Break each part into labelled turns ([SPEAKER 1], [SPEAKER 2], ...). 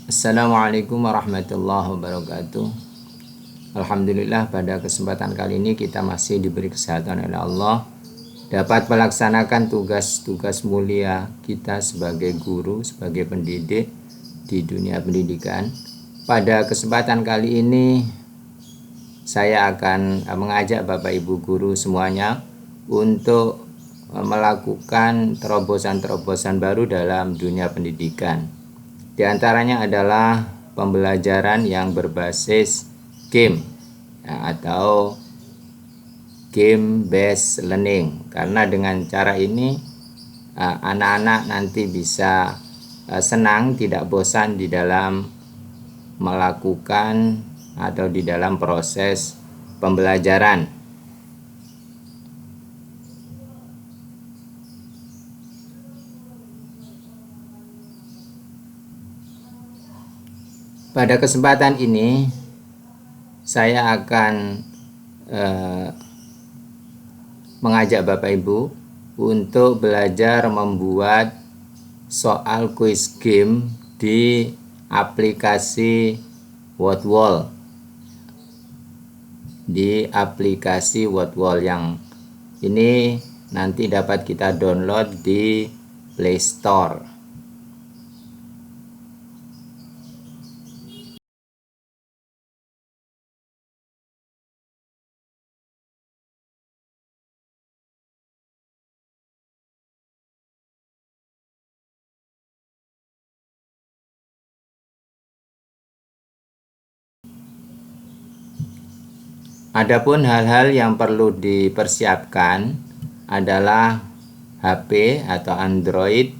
[SPEAKER 1] Assalamualaikum warahmatullahi wabarakatuh. Alhamdulillah, pada kesempatan kali ini kita masih diberi kesehatan oleh Allah dapat melaksanakan tugas-tugas mulia kita sebagai guru, sebagai pendidik di dunia pendidikan. Pada kesempatan kali ini saya akan mengajak Bapak Ibu guru semuanya untuk melakukan terobosan-terobosan baru dalam dunia pendidikan. Di antaranya adalah pembelajaran yang berbasis game atau game based learning, karena dengan cara ini anak-anak nanti bisa senang, tidak bosan di dalam melakukan atau di dalam proses pembelajaran. Pada kesempatan ini saya akan mengajak Bapak Ibu untuk belajar membuat soal quiz game di aplikasi Wordwall. Di aplikasi Wordwall yang ini nanti dapat kita download di Play Store. Adapun hal-hal yang perlu dipersiapkan adalah HP atau Android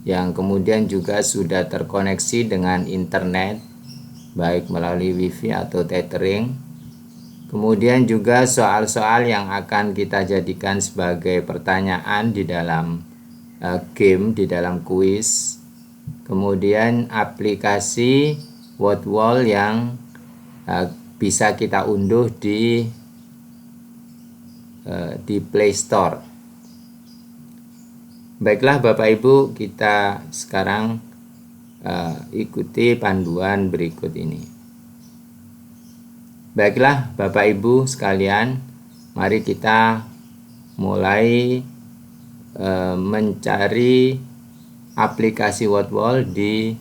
[SPEAKER 1] yang kemudian juga sudah terkoneksi dengan internet, baik melalui WiFi atau tethering. Kemudian juga soal-soal yang akan kita jadikan sebagai pertanyaan di dalam game, di dalam kuis. Kemudian aplikasi Wordwall yang bisa kita unduh di Play Store. Baiklah Bapak Ibu, kita sekarang ikuti panduan berikut ini. Baiklah Bapak Ibu sekalian, mari kita mulai mencari aplikasi Wordwall di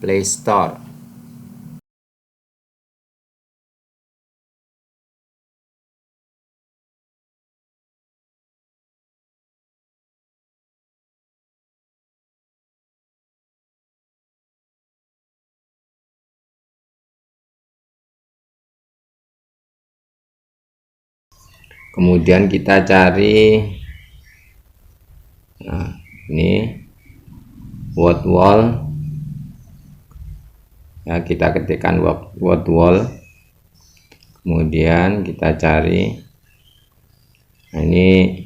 [SPEAKER 1] Play Store. Kemudian kita cari, nah ini Wordwall, ya kita ketikkan Wordwall, kemudian kita cari. Nah, ini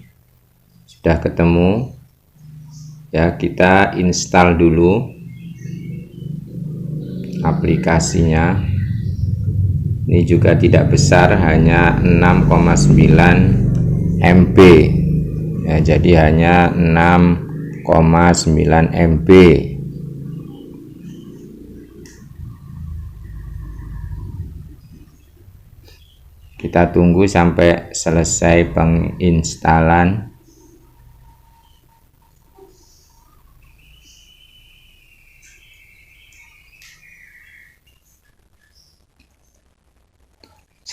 [SPEAKER 1] sudah ketemu, ya kita install dulu aplikasinya. Ini juga tidak besar, hanya 6,9 MB ya, jadi hanya 6,9 MB. Kita tunggu sampai selesai penginstalan.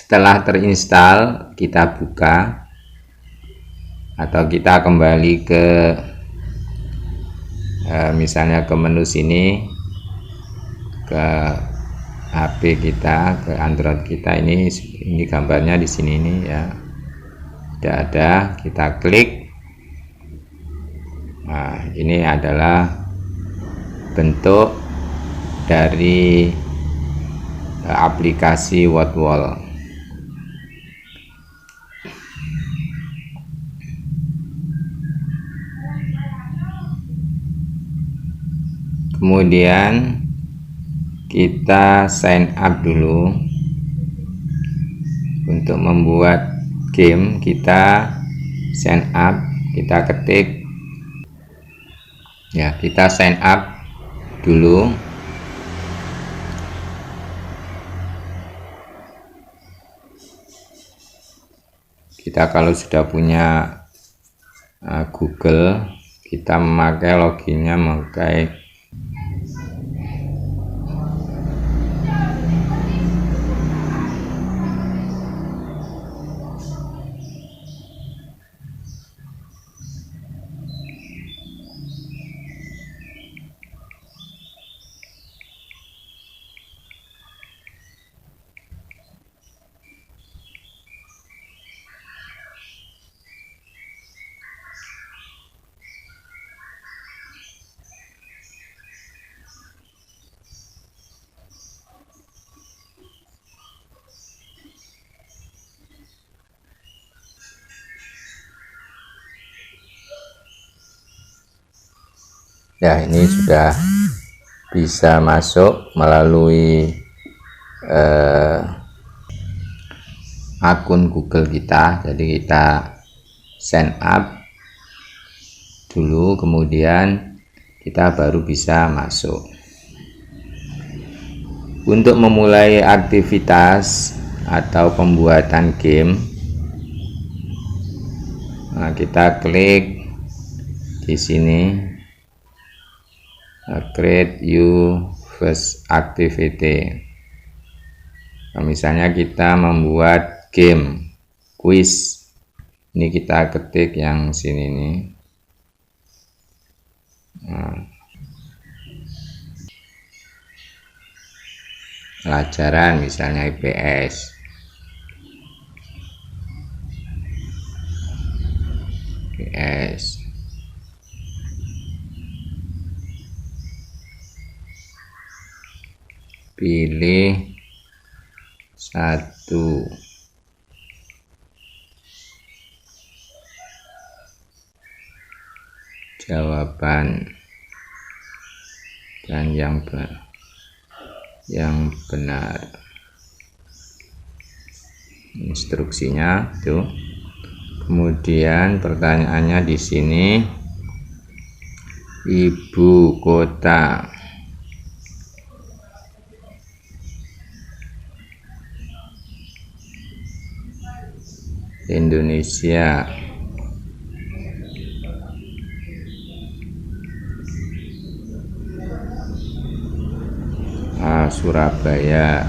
[SPEAKER 1] Setelah terinstall, kita buka atau kita kembali ke misalnya ke menu sini, ke HP kita, ke Android kita. Ini gambarnya di sini, ini ya sudah ada, kita klik. Nah, ini adalah bentuk dari aplikasi Wordwall. Kemudian kita sign up dulu. Untuk membuat game kita sign up, kita ketik ya, kita sign up dulu. kita kalau sudah punya Google, kita memakai loginnya memakai ya, ini sudah bisa masuk melalui akun Google kita. Jadi kita sign up dulu, kemudian kita baru bisa masuk. Untuk memulai aktivitas atau pembuatan game, nah, kita klik di sini, create your first activity. Nah, misalnya kita membuat game quiz, ini kita ketik yang sini nih. Nah, pelajaran misalnya IPS. Pilih satu. Jawaban dan yang benar. Instruksinya tuh. Kemudian pertanyaannya di sini, ibu kota Indonesia Surabaya.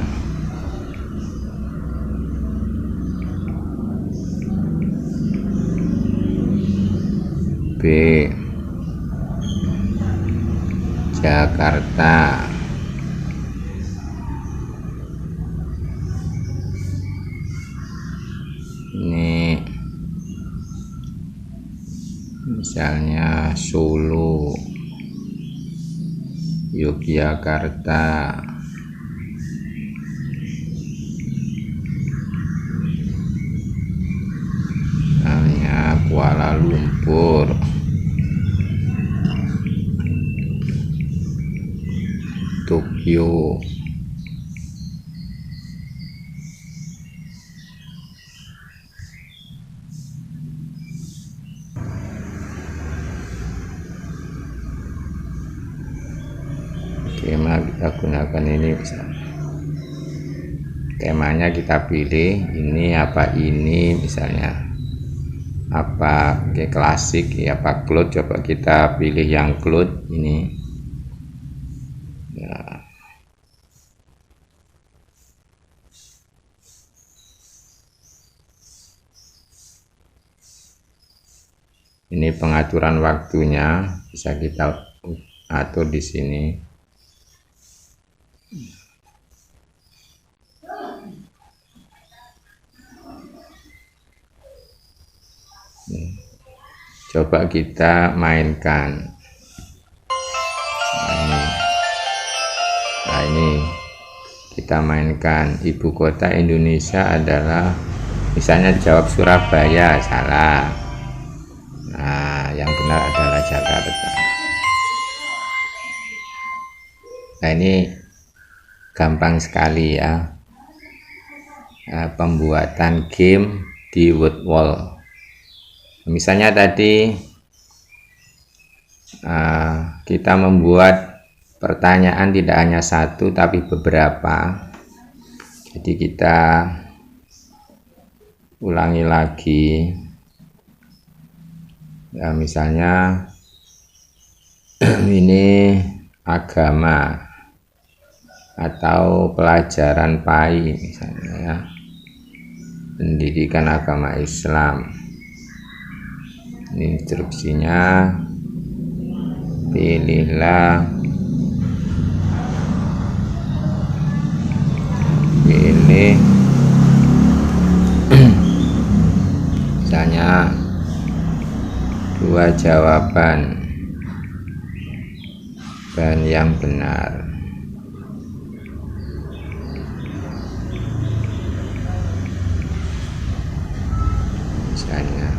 [SPEAKER 1] B, Jakarta. Ini misalnya Solo, Yogyakarta. Misalnya Kuala Lumpur. Tokyo. Tema kita gunakan ini, temanya kita pilih ini apa, ini misalnya apa, klasik ya, apa cloud, coba kita pilih yang cloud ini ya. Ini pengaturan waktunya bisa kita atur di sini. Coba kita mainkan. Nah, ini kita mainkan. Ibu kota Indonesia adalah, misalnya jawab Surabaya, salah. Nah, yang benar adalah Jakarta. Nah, ini gampang sekali ya, pembuatan game di WordWall. Misalnya tadi kita membuat pertanyaan tidak hanya satu tapi beberapa. Jadi kita ulangi lagi ya, misalnya ini agama atau pelajaran PAI misalnya ya, pendidikan agama Islam. Ini instruksinya, pilih misalnya 2 jawaban dan yang benar. Misalnya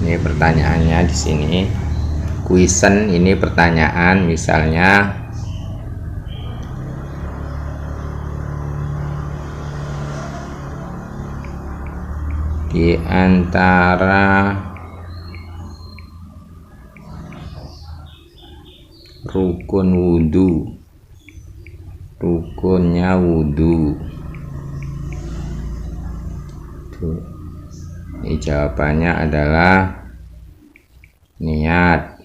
[SPEAKER 1] ini pertanyaannya di sini, kuisen ini pertanyaan, misalnya di antara rukun wudhu, rukunnya wudhu, ini jawabannya adalah niat,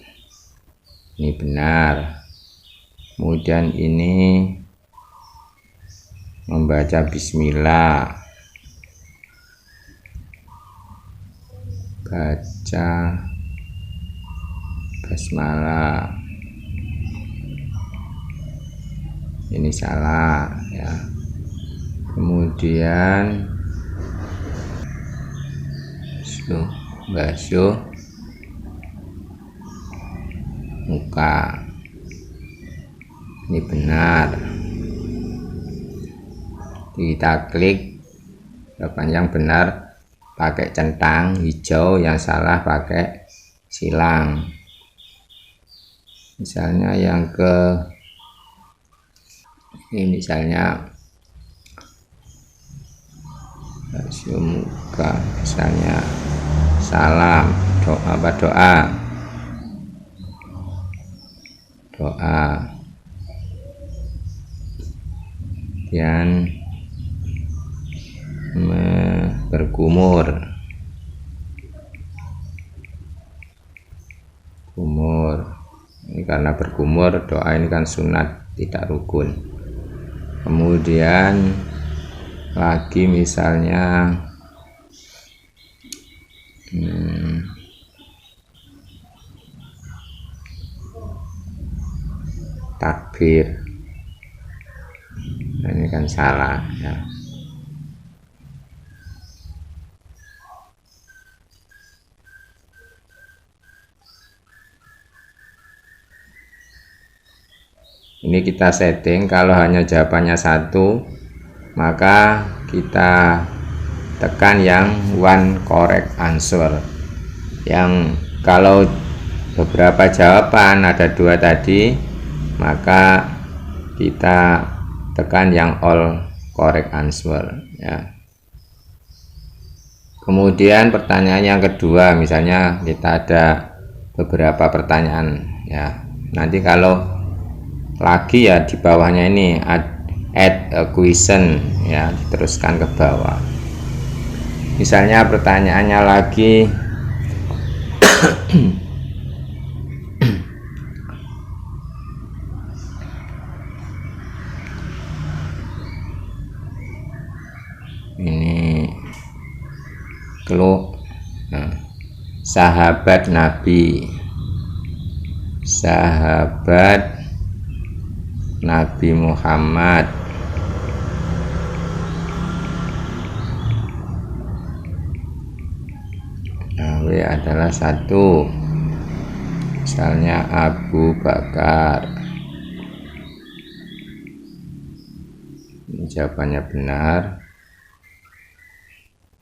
[SPEAKER 1] ini benar. Kemudian ini membaca bismillah, baca basmalah, ini salah ya. Kemudian basuh muka, ini benar. Kita klik jawaban yang benar pakai centang hijau, yang salah pakai silang. Misalnya yang ini misalnya basuh muka, misalnya salam, doa dan berkumur, ini karena berkumur, doa ini kan sunat, tidak rukun. Kemudian lagi misalnya takbir, nah, ini kan salah ya. Ini kita setting, kalau hanya jawabannya satu maka kita tekan yang one correct answer. Yang kalau beberapa jawaban ada 2 tadi, maka kita tekan yang all correct answer ya. Kemudian pertanyaan yang kedua, misalnya kita ada beberapa pertanyaan ya, nanti kalau lagi ya di bawahnya ini add a question ya, teruskan ke bawah. Misalnya pertanyaannya lagi ini nah, sahabat Nabi Muhammad W adalah 1, misalnya Abu Bakar, ini jawabannya benar.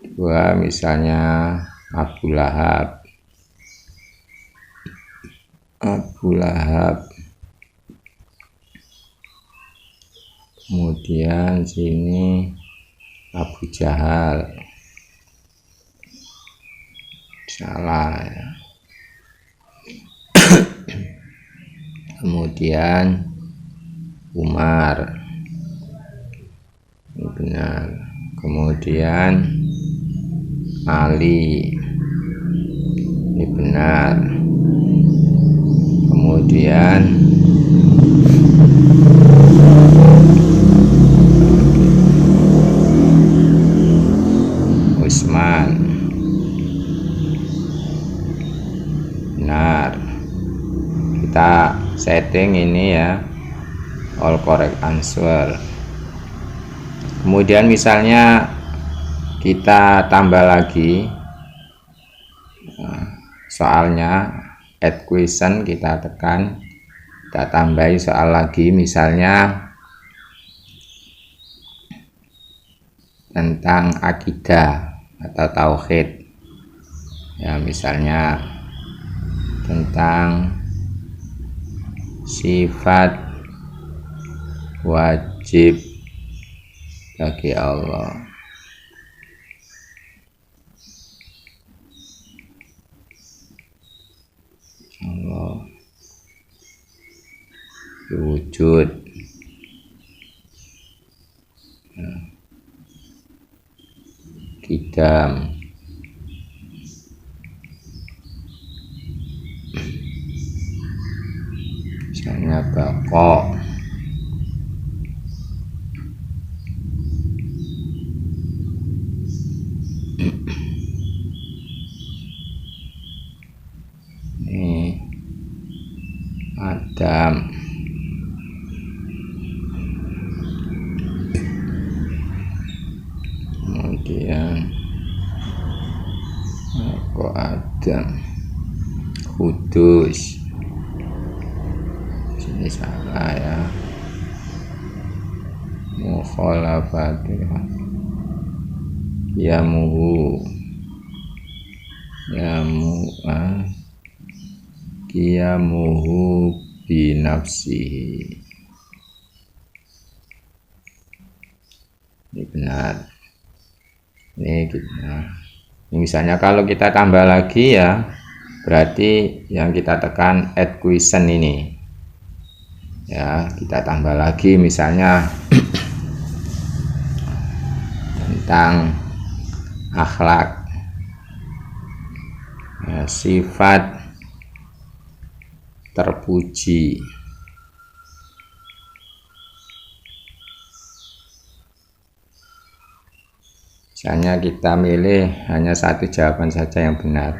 [SPEAKER 1] 2 misalnya Abu Lahab, kemudian sini Abu Jahal, salah ya. Kemudian Umar, ini benar. Kemudian Ali, ini benar. Kemudian Usman, benar. Kita setting ini ya, all correct answer. Kemudian misalnya kita tambah lagi soalnya, add question, kita tekan, kita tambahi soal lagi, misalnya tentang akidah atau tauhid ya, misalnya tentang sifat wajib bagi Allah. Allah wujud, kidam, misalnya bakok, ini Adam, kemudian aku Adam, Kudus, sini salah ya, mukhalafatih, yamuhu, qiyamuhu binafsihi, ini benar. Ini kita, ini misalnya kalau kita tambah lagi ya, berarti yang kita tekan add question ini ya, kita tambah lagi misalnya tentang akhlak ya, sifat terpuji, misalnya kita milih hanya satu jawaban saja yang benar,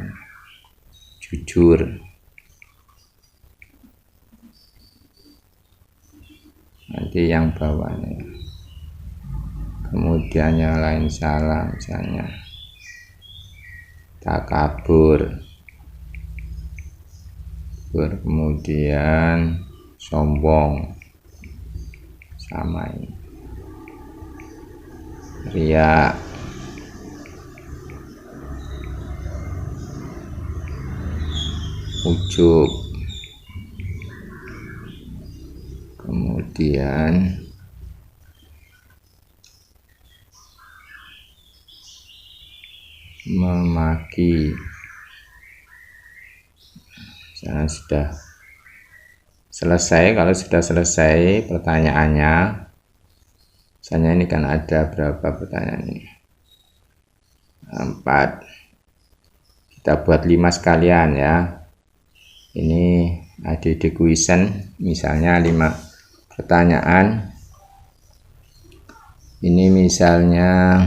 [SPEAKER 1] jujur. Nanti yang bawahnya, kemudian yang lain salah, misalnya takabur, kemudian sombong, sama ini, riya, ujub, kemudian memaki. Misalnya sudah selesai, kalau sudah selesai pertanyaannya, misalnya ini kan ada berapa pertanyaan ini, 4, kita buat 5 sekalian ya. Ini ADD question, misalnya 5 pertanyaan. Ini misalnya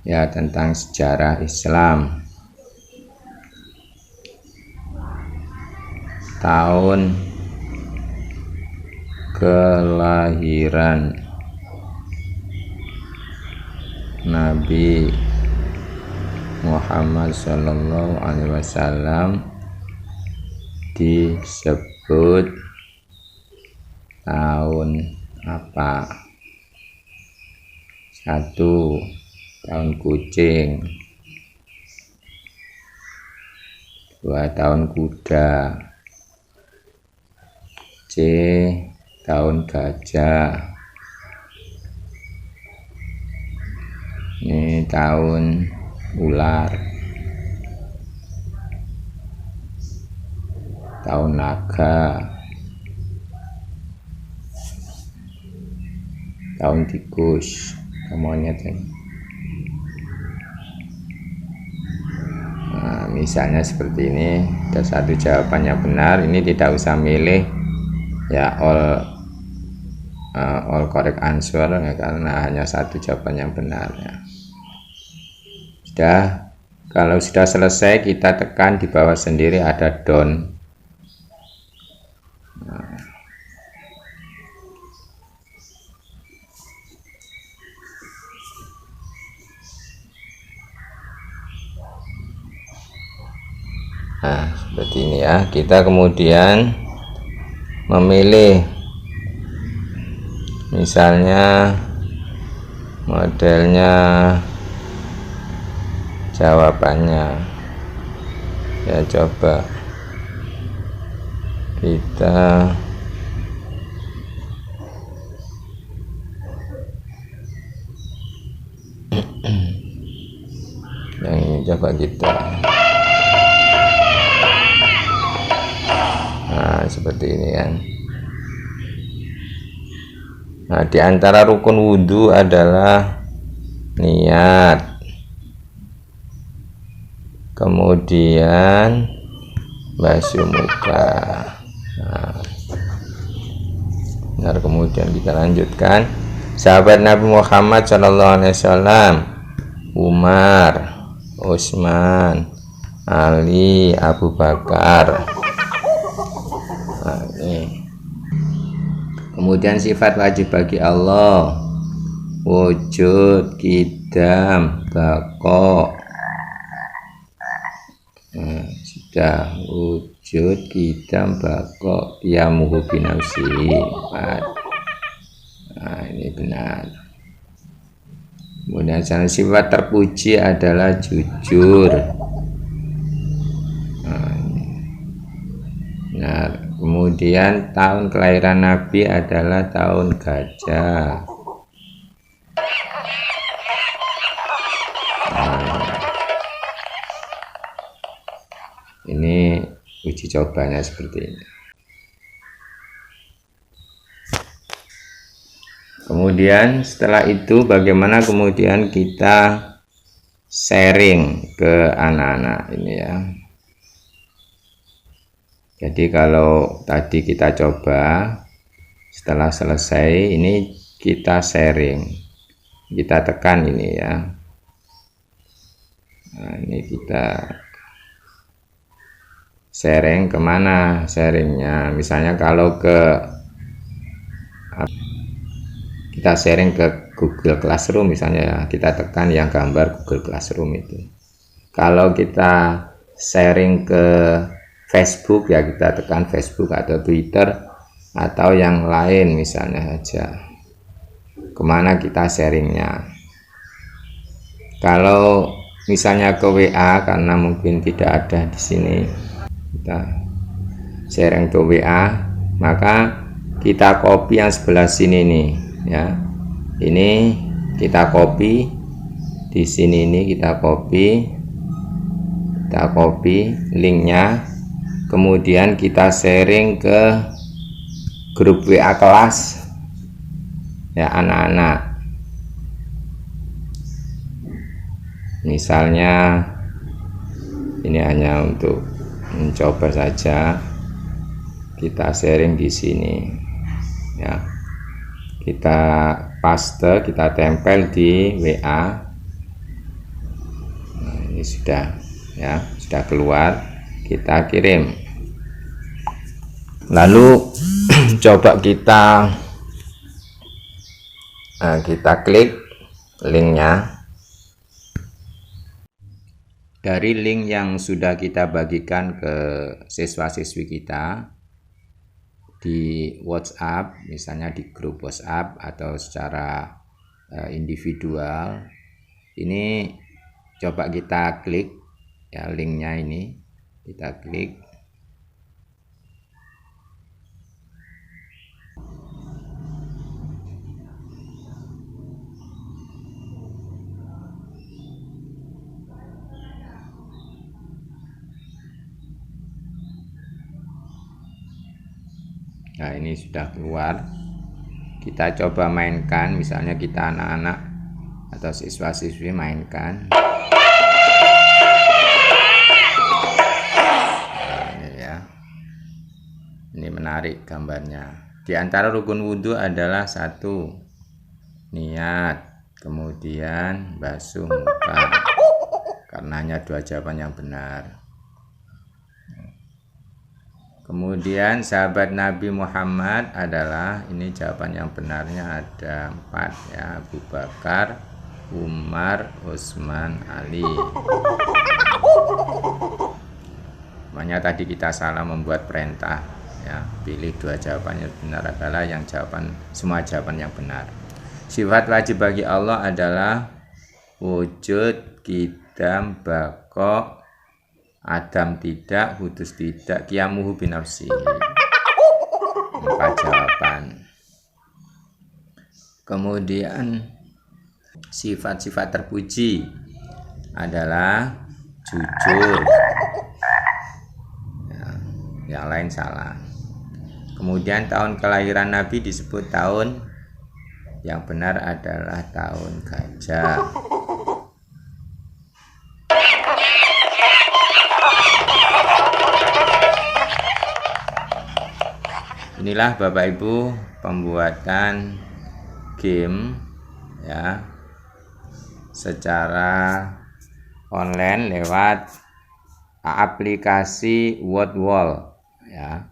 [SPEAKER 1] ya tentang sejarah Islam, tahun kelahiran Nabi Muhammad Sallallahu Alaihi Wasallam disebut tahun apa? 1. Tahun kucing, 2. Tahun kuda, C. Tahun gajah, ini tahun ular, tahun naga, tahun tikus, monyet ini. misalnya seperti ini, ada satu jawabannya benar, ini tidak usah milih ya all correct answer ya, karena hanya satu jawaban yang benar ya. Sudah, kalau sudah selesai kita tekan di bawah sendiri ada done. Nah, seperti ini ya. Kita kemudian memilih misalnya modelnya jawabannya ya, coba kita yang ini coba kita. Nah, seperti ini kan. Nah, di antara rukun wudhu adalah niat, kemudian basuh muka. Nah, kemudian kita lanjutkan. Sahabat Nabi Muhammad SAW, Umar, Utsman, Ali, Abu Bakar. Nah, ini. Kemudian sifat wajib bagi Allah: wujud, qidam, baqa. Nah, sudah wujud, qidam, baqa, yamuhu binafsi. Nah, ini benar. Kemudian sifat terpuji adalah jujur. Nah, kemudian tahun kelahiran Nabi adalah tahun gajah. Nah, ini uji cobanya seperti ini. Kemudian setelah itu bagaimana kemudian kita sharing ke anak-anak ini ya. Jadi kalau tadi kita coba, setelah selesai ini kita sharing, kita tekan ini ya. Nah, ini kita sharing kemana sharingnya, misalnya kalau kita sharing ke Google Classroom misalnya ya, kita tekan yang gambar Google Classroom itu. Kalau kita sharing ke Facebook ya, kita tekan Facebook atau Twitter atau yang lain misalnya aja, kemana kita sharingnya. Kalau misalnya ke WA, karena mungkin tidak ada di sini, kita sharing ke WA, maka kita copy yang sebelah sini nih ya, ini kita copy di sini, ini kita copy linknya, kemudian kita sharing ke grup WA kelas ya anak-anak. Misalnya ini hanya untuk mencoba saja, kita sharing di sini ya, kita paste, kita tempel di WA. Nah, ini sudah ya, sudah keluar, kita kirim. Lalu coba kita klik linknya. Dari link yang sudah kita bagikan ke siswa-siswi kita di WhatsApp, misalnya di grup WhatsApp atau secara individual, ini coba kita klik ya linknya, ini kita klik. Nah, ini sudah keluar. Kita coba mainkan, misalnya kita anak-anak atau siswa-siswi mainkan. Ini menarik gambarnya. Di antara rukun wudhu adalah satu, niat, kemudian basuh muka. Karenanya dua jawaban yang benar. Kemudian sahabat Nabi Muhammad adalah, ini jawaban yang benarnya ada 4 ya, Abu Bakar, Umar, Utsman, Ali. Makanya tadi kita salah membuat perintah ya, pilih 2 jawaban yang benar adalah yang semua jawaban yang benar. Sifat wajib bagi Allah adalah wujud, qidam, baqa, adam tidak, hudus tidak, qiyamuhu binafsi. 4 jawaban. Kemudian sifat-sifat terpuji adalah jujur. Ya, yang lain salah. Kemudian tahun kelahiran Nabi disebut tahun, yang benar adalah tahun gajah. Inilah Bapak Ibu pembuatan game ya secara online lewat aplikasi WordWall ya,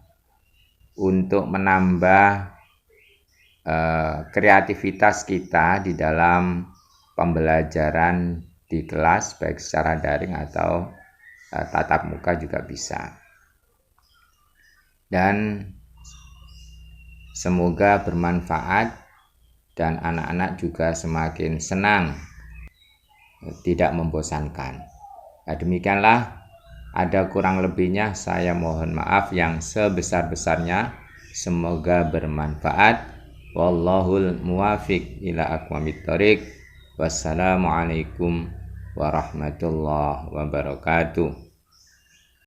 [SPEAKER 1] untuk menambah kreativitas kita di dalam pembelajaran di kelas, baik secara daring atau tatap muka juga bisa. Dan semoga bermanfaat dan anak-anak juga semakin senang, tidak membosankan. Nah, demikianlah, ada kurang lebihnya saya mohon maaf yang sebesar-besarnya. Semoga bermanfaat. Wallahul muwafiq ila aqwamit thoriq. Wassalamualaikum warahmatullahi wabarakatuh.